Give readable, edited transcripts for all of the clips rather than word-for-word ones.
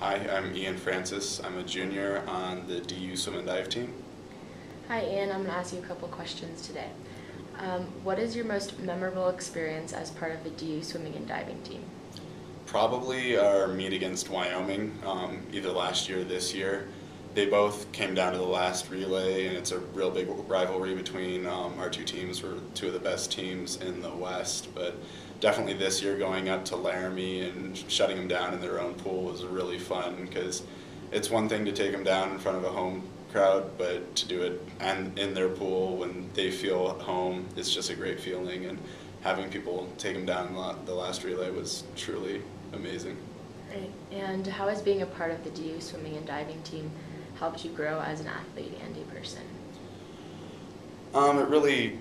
Hi, I'm Ian Francis. I'm a junior on the DU swim and dive team. Hi Ian, I'm going to ask you a couple questions today. What is your most memorable experience as part of the DU swimming and diving team? Probably our meet against Wyoming, either last year or this year. They both came down to the last relay, and it's a real big rivalry between our two teams. We're two of the best teams in the West, but definitely this year going up to Laramie and shutting them down in their own pool was really fun because it's one thing to take them down in front of a home crowd, but to do it and in their pool when they feel at home, it's just a great feeling. And having people take them down the last relay was truly amazing. Great. And how has being a part of the DU swimming and diving team helped you grow as an athlete and a person? It really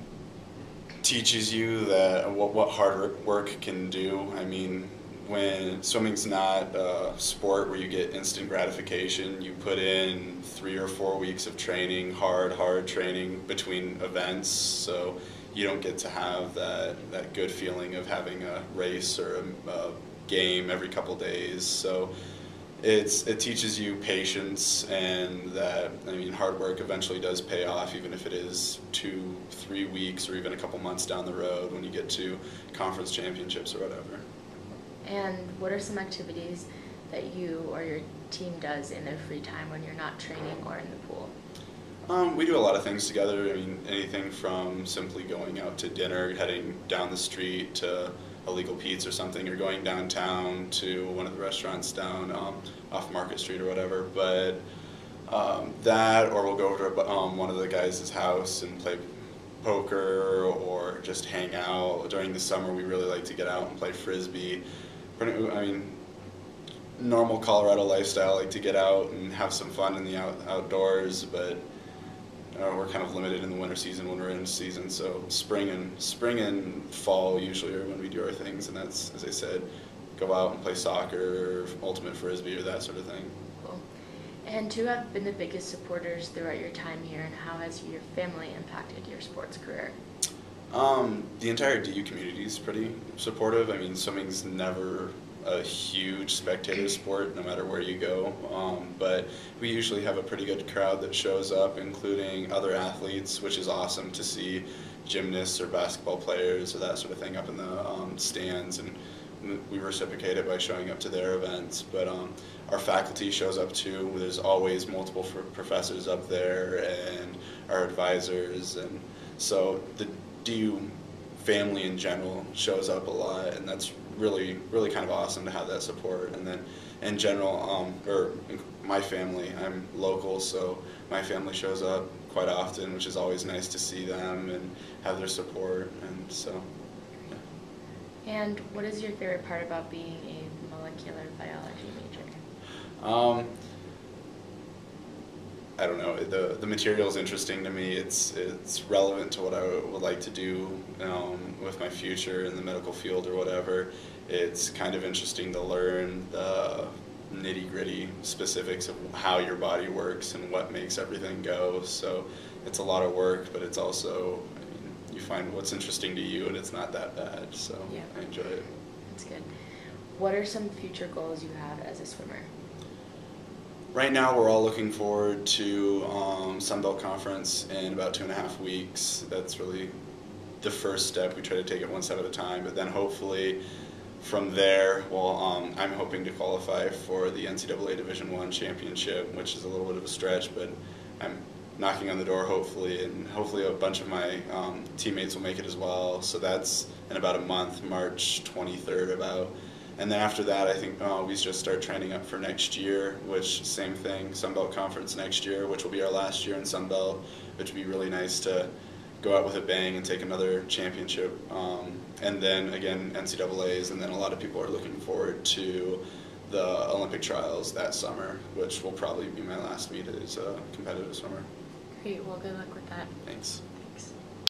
teaches you that what hard work can do. I mean, when swimming's not a sport where you get instant gratification, you put in 3 or 4 weeks of training, hard training between events, so you don't get to have that good feeling of having a race or a game every couple days. So it teaches you patience, and that, I mean, hard work eventually does pay off, even if it is 2, 3 weeks or even a couple months down the road when you get to conference championships or whatever. And what are some activities that you or your team does in their free time when you're not training or in the pool? We do a lot of things together. I mean, anything from simply going out to dinner, heading down the street to a Legal Pete's or something, or going downtown to one of the restaurants down off Market Street or whatever. But that, or we'll go over to one of the guys' house and play poker or just hang out. During the summer, we really like to get out and play Frisbee. I mean, normal Colorado lifestyle, like to get out and have some fun in the outdoors, but we're kind of limited in the winter season when we're in season. So spring and fall usually are when we do our things, and that's, as I said, go out and play soccer or ultimate Frisbee or that sort of thing. Cool. And who have been the biggest supporters throughout your time here, and how has your family impacted your sports career? The entire DU community is pretty supportive. I mean, swimming's never a huge spectator sport, no matter where you go, but we usually have a pretty good crowd that shows up, including other athletes, which is awesome to see gymnasts or basketball players or that sort of thing up in the stands, and we reciprocate it by showing up to their events. But our faculty shows up too. There's always multiple professors up there and our advisors, and so the DU family in general shows up a lot, and that's really kind of awesome to have that support. And then in general, or my family, I'm local, so my family shows up quite often, which is always nice to see them and have their support. And so yeah. And what is your favorite part about being a molecular biology major? I don't know. The material is interesting to me. It's relevant to what I would like to do with my future in the medical field or whatever. It's kind of interesting to learn the nitty-gritty specifics of how your body works and what makes everything go. So it's a lot of work, but it's also, I mean, you find what's interesting to you, and it's not that bad. So yeah. I enjoy it. That's good. What are some future goals you have as a swimmer? Right now, we're all looking forward to Sunbelt Conference in about 2.5 weeks. That's really the first step. We try to take it one step at a time, but then hopefully from there, well, I'm hoping to qualify for the NCAA Division I championship, which is a little bit of a stretch, but I'm knocking on the door hopefully, and hopefully a bunch of my teammates will make it as well. So that's in about a month, March 23rd about. And then after that, I think we just start training up for next year, which same thing, Sunbelt Conference next year, which will be our last year in Sunbelt, which would be really nice to go out with a bang and take another championship. And then again, NCAAs, and then a lot of people are looking forward to the Olympic trials that summer, which will probably be my last meet as a competitive swimmer. Great, well, good luck with that. Thanks.